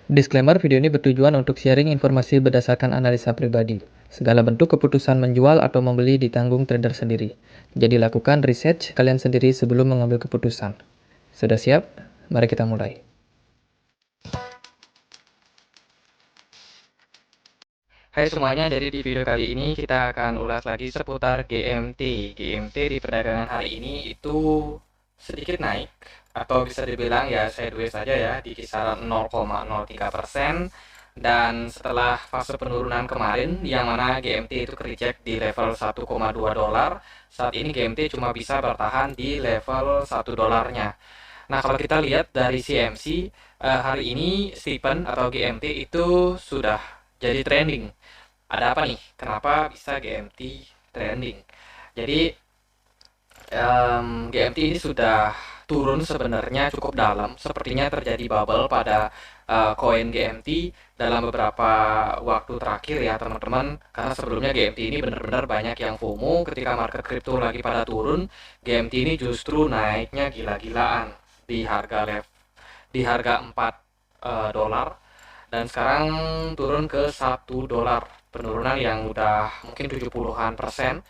Disclaimer, video ini bertujuan untuk sharing informasi berdasarkan analisa pribadi. Segala bentuk keputusan menjual atau membeli ditanggung trader sendiri. Jadi lakukan research kalian sendiri sebelum mengambil keputusan. Sudah siap? Mari kita mulai. Hai semuanya, jadi di video kali ini kita akan ulas lagi seputar GMT. GMT di perdagangan hari ini itu sedikit naik, atau bisa dibilang ya sideways saja ya, di kisaran 0,03%. Dan setelah fase penurunan kemarin, yang mana GMT itu reject di level 1,2 dolar, saat ini GMT cuma bisa bertahan di level 1 dolarnya. Nah, kalau kita lihat dari CMC, hari ini Stephen atau GMT itu sudah jadi trending. Ada apa nih? Kenapa bisa GMT trending? Jadi GMT ini sudah turun sebenarnya cukup dalam. Sepertinya terjadi bubble pada koin GMT dalam beberapa waktu terakhir ya teman-teman. Karena sebelumnya GMT ini benar-benar banyak yang FOMO ketika market crypto lagi pada turun. GMT ini justru naiknya gila-gilaan di harga 4 dolar, dan sekarang turun ke 1 dolar, penurunan yang udah mungkin 70-an persen,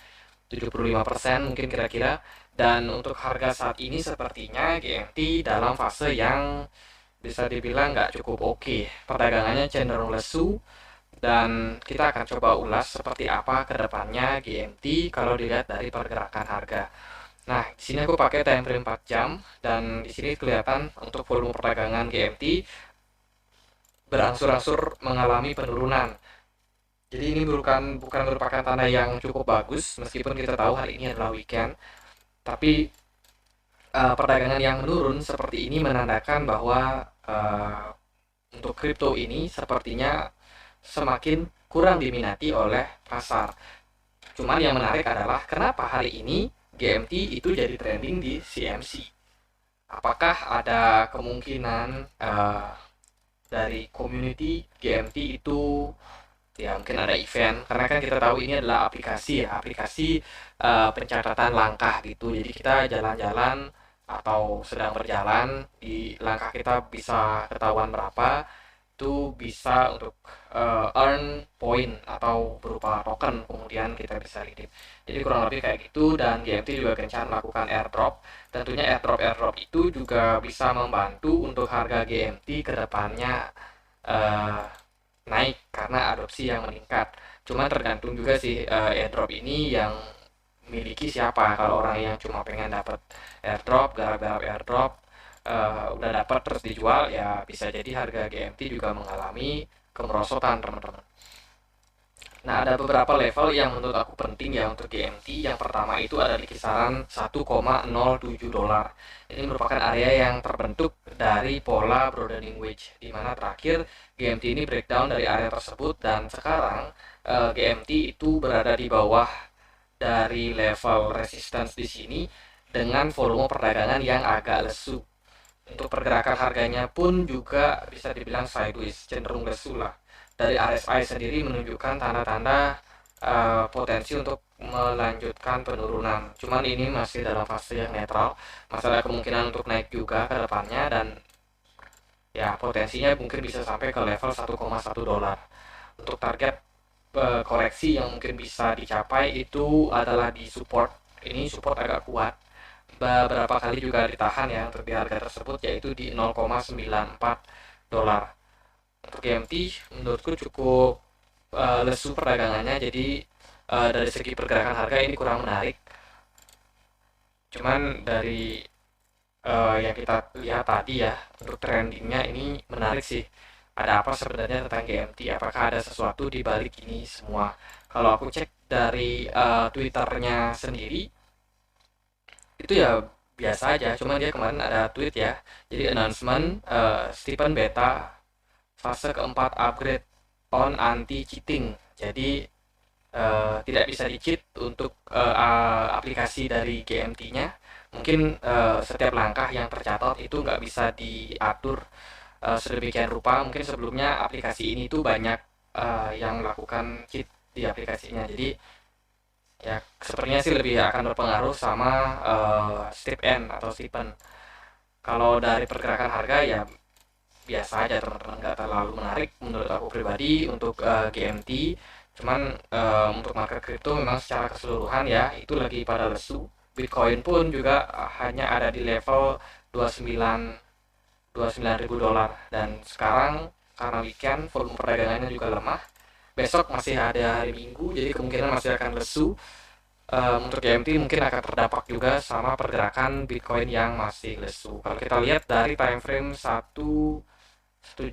75% mungkin kira-kira. Dan untuk harga saat ini sepertinya GMT dalam fase yang bisa dibilang nggak cukup oke. Perdagangannya cenderung lesu, dan kita akan coba ulas seperti apa kedepannya GMT kalau dilihat dari pergerakan harga. Nah, di sini aku pakai time frame 4 jam, dan di sini kelihatan untuk volume perdagangan GMT berangsur-angsur mengalami penurunan. Jadi ini bukan merupakan tanda yang cukup bagus, meskipun kita tahu hari ini adalah weekend. Tapi perdagangan yang menurun seperti ini menandakan bahwa untuk kripto ini sepertinya semakin kurang diminati oleh pasar. Cuman yang menarik adalah kenapa hari ini GMT itu jadi trending di CMC. Apakah ada kemungkinan dari community GMT itu ya mungkin ada event, karena kan kita tahu ini adalah aplikasi ya, aplikasi pencatatan langkah gitu. Jadi kita jalan-jalan atau sedang berjalan, di langkah kita bisa ketahuan berapa, itu bisa untuk earn point atau berupa token, kemudian kita bisa redeem. Jadi kurang lebih kayak gitu. Dan GMT juga gencar melakukan airdrop. Tentunya airdrop itu juga bisa membantu untuk harga GMT ke depannya eh, naik karena adopsi yang meningkat. Cuma tergantung juga sih airdrop ini yang miliki siapa. Kalau orang yang cuma pengen dapat airdrop, garap-garap airdrop, udah dapat terus dijual, ya bisa jadi harga GMT juga mengalami kemerosotan teman-teman. Nah, ada beberapa level yang menurut aku penting ya untuk GMT. Yang pertama itu ada di kisaran 1,07 dolar. Ini merupakan area yang terbentuk dari pola broadening wedge, di mana terakhir GMT ini breakdown dari area tersebut, dan sekarang GMT itu berada di bawah dari level resistance di sini dengan volume perdagangan yang agak lesu. Untuk pergerakan harganya pun juga bisa dibilang sideways, cenderung lesu lah. Dari RSI sendiri menunjukkan tanda-tanda potensi untuk melanjutkan penurunan. Cuman ini masih dalam fase yang netral, masalah kemungkinan untuk naik juga ke depannya, dan ya potensinya mungkin bisa sampai ke level 1,1 dolar. Untuk target koreksi yang mungkin bisa dicapai itu adalah di support. Ini support agak kuat, beberapa kali juga ditahan ya untuk di harga tersebut, yaitu di 0,94 dolar. Untuk GMT menurutku cukup lesu perdagangannya, jadi dari segi pergerakan harga ini kurang menarik. Cuman dari yang kita lihat tadi ya, untuk trendingnya ini menarik sih. Ada apa sebenarnya tentang GMT? Apakah ada sesuatu di balik ini semua? Kalau aku cek dari Twitternya sendiri, itu ya biasa aja. Cuman dia kemarin ada tweet ya, jadi announcement Stephen Beta fase keempat upgrade on anti cheating. Jadi tidak bisa di-cheat untuk aplikasi dari GMT-nya. Mungkin setiap langkah yang tercatat itu nggak bisa diatur sedemikian rupa. Mungkin sebelumnya aplikasi ini tuh banyak yang melakukan cheat di aplikasinya. Jadi ya sepertinya sih lebih akan berpengaruh sama Stephen atau Stephen. Kalau dari pergerakan harga ya biasa aja teman-teman, nggak terlalu menarik menurut aku pribadi untuk GMT. Cuman untuk market kripto memang secara keseluruhan ya itu lagi pada lesu. Bitcoin pun juga hanya ada di level 29 ribu dolar, dan sekarang karena weekend volume perdagangannya juga lemah. Besok masih ada hari Minggu, jadi kemungkinan masih akan lesu. Untuk GMT mungkin akan terdampak juga sama pergerakan Bitcoin yang masih lesu. Kalau kita lihat dari time frame satu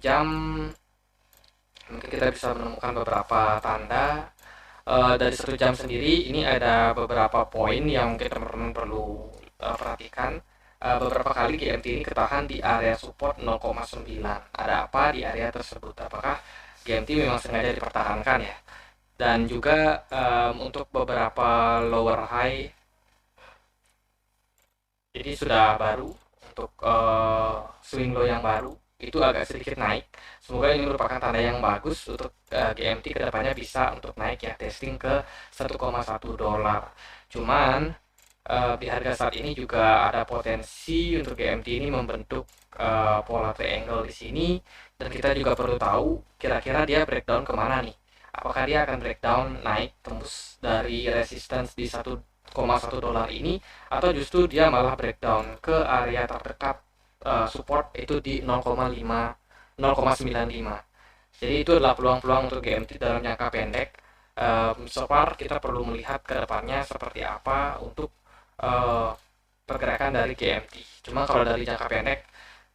jam, mungkin kita bisa menemukan beberapa tanda. Dari 1 jam sendiri ini ada beberapa poin yang mungkin teman-teman perlu perhatikan. Beberapa kali GMT ini ketahan di area support 0,9. Ada apa di area tersebut? Apakah GMT memang sengaja dipertahankan ya? Dan juga untuk beberapa lower high, jadi sudah baru untuk swing low yang baru itu agak sedikit naik. Semoga ini merupakan tanda yang bagus untuk GMT kedepannya bisa untuk naik ya, testing ke 1,1 dolar. Cuman di harga saat ini juga ada potensi untuk GMT ini membentuk pola triangle di sini, dan kita juga perlu tahu kira-kira dia breakdown kemana nih. Apakah dia akan breakdown naik tembus dari resistance di 1,1 dolar ini, atau justru dia malah breakdown ke area terdekat support itu di 0,5 0,95. Jadi itu adalah peluang-peluang untuk GMT dalam jangka pendek. So far kita perlu melihat ke depannya seperti apa untuk pergerakan dari GMT. Cuma kalau dari jangka pendek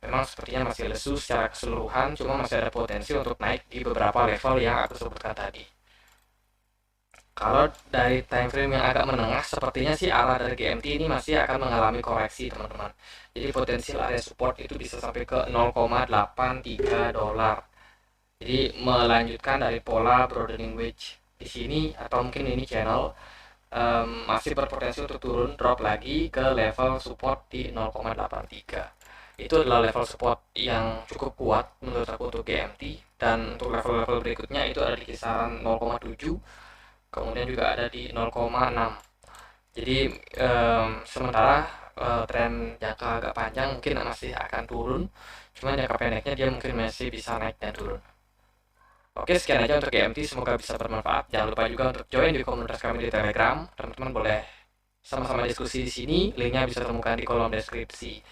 memang sepertinya masih lesu secara keseluruhan, cuma masih ada potensi untuk naik di beberapa level yang aku sebutkan tadi. Kalau dari time frame yang agak menengah, sepertinya sih arah dari GMT ini masih akan mengalami koreksi teman-teman. Jadi potensial area support itu bisa sampai ke 0,83 dolar. Jadi melanjutkan dari pola broadening wedge di sini, atau mungkin ini channel masih berpotensi untuk turun drop lagi ke level support di 0,83. Itu adalah level support yang cukup kuat menurut aku untuk GMT, dan untuk level-level berikutnya itu ada di kisaran 0,7, kemudian juga ada di 0,6. Jadi sementara tren jangka agak panjang mungkin masih akan turun, cuma jangka pendeknya dia mungkin masih bisa naik dan turun. Oke, sekian aja untuk GMT, semoga bisa bermanfaat. Jangan lupa juga untuk join di komunitas kami di Telegram. Teman-teman boleh sama-sama diskusi di sini, linknya bisa temukan di kolom deskripsi.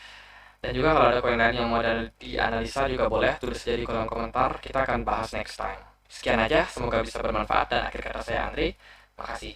Dan juga kalau ada koin lain yang mau dianalisa juga boleh tulis aja di kolom komentar, kita akan bahas next time. Sekian aja, semoga bisa bermanfaat, dan akhir kata saya Andre, makasih.